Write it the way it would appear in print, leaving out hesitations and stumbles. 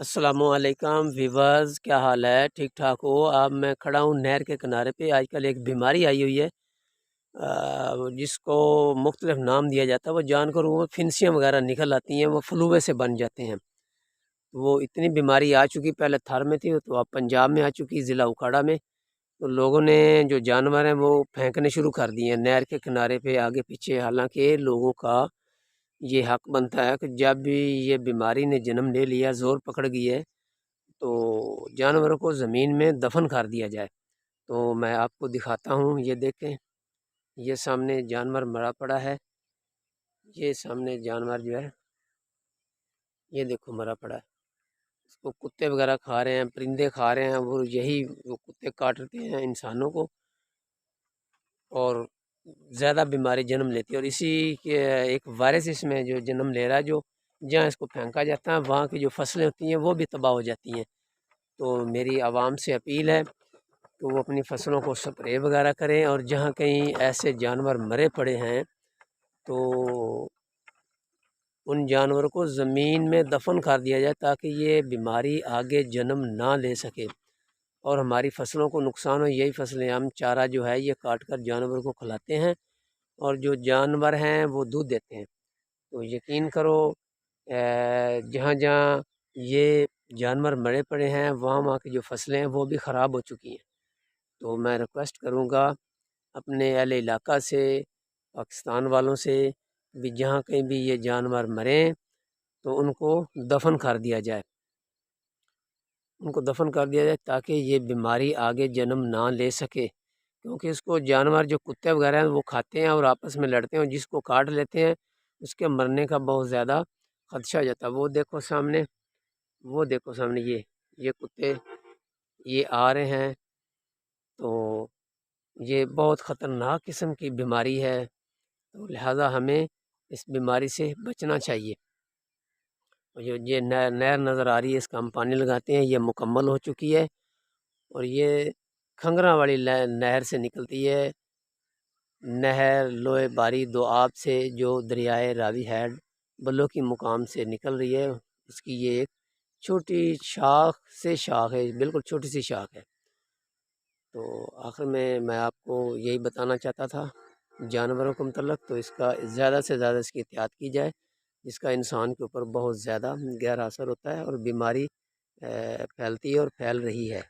अस्सलामुअलैकुम व्यूअर्स, क्या हाल है? ठीक ठाक हो? अब मैं खड़ा हूँ नहर के किनारे पे। आजकल एक बीमारी आई हुई है जिसको मुख्तलिफ नाम दिया जाता है। वो जानवरों में फिंसियाँ वगैरह निकल आती हैं, वो फ्लूवे से बन जाते हैं। वो इतनी बीमारी आ चुकी, पहले थर में थी तो अब पंजाब में आ चुकी, ज़िला उखाड़ा में। तो लोगों ने जो जानवर हैं वो फेंकने शुरू कर दिए हैं नहर के किनारे पे आगे पीछे। हालांकि लोगों का ये हक बनता है कि जब भी ये बीमारी ने जन्म ले लिया, ज़ोर पकड़ गई है, तो जानवरों को ज़मीन में दफन कर दिया जाए। तो मैं आपको दिखाता हूँ, ये देखें, ये सामने जानवर मरा पड़ा है। ये सामने जानवर जो है, ये देखो मरा पड़ा है। इसको कुत्ते वगैरह खा रहे हैं, परिंदे खा रहे हैं, वो कुत्ते काटते हैं इंसानों को और ज़्यादा बीमारी जन्म लेती है। और इसी के एक वायरस इसमें जो जन्म ले रहा है, जो जहाँ इसको फेंका जाता है वहाँ की जो फसलें होती हैं वो भी तबाह हो जाती हैं। तो मेरी आवाम से अपील है तो वो अपनी फसलों को स्प्रे वगैरह करें, और जहाँ कहीं ऐसे जानवर मरे पड़े हैं तो उन जानवरों को ज़मीन में दफन कर दिया जाए, ताकि ये बीमारी आगे जन्म ना ले सके और हमारी फसलों को नुकसान हो। यही फसलें, हम चारा जो है ये काट कर जानवर को खिलाते हैं और जो जानवर हैं वो दूध देते हैं। तो यकीन करो, जहाँ जहाँ ये जानवर मरे पड़े हैं वहाँ वहाँ की जो फसलें हैं वो भी ख़राब हो चुकी हैं। तो मैं रिक्वेस्ट करूँगा अपने अहले इलाका से, पाकिस्तान वालों से, भी जहाँ कहीं भी ये जानवर मरें तो उनको दफन कर दिया जाए, ताकि ये बीमारी आगे जन्म ना ले सके। क्योंकि इसको जानवर जो कुत्ते वगैरह हैं वो खाते हैं और आपस में लड़ते हैं, और जिसको काट लेते हैं उसके मरने का बहुत ज़्यादा खदशा हो जाता है। वो देखो सामने ये कुत्ते ये आ रहे हैं। तो ये बहुत ख़तरनाक किस्म की बीमारी है, तो लिहाजा हमें इस बीमारी से बचना चाहिए। और ये नहर नहर नज़र आ रही है, इसका हम पानी लगाते हैं, ये मुकम्मल हो चुकी है और ये खंगरा वाली नहर से निकलती है। नहर लोहे बारी दोआब से जो दरियाए रावी हैड बल्लो की मुकाम से निकल रही है, उसकी ये एक छोटी शाख है, बिल्कुल छोटी सी शाख है। तो आखिर में मैं आपको यही बताना चाहता था जानवरों के मतलब, तो इसका ज़्यादा से ज़्यादा इसकी एहतियात की जाए, जिसका इंसान के ऊपर बहुत ज़्यादा गहरा असर होता है और बीमारी फैलती है और फैल रही है।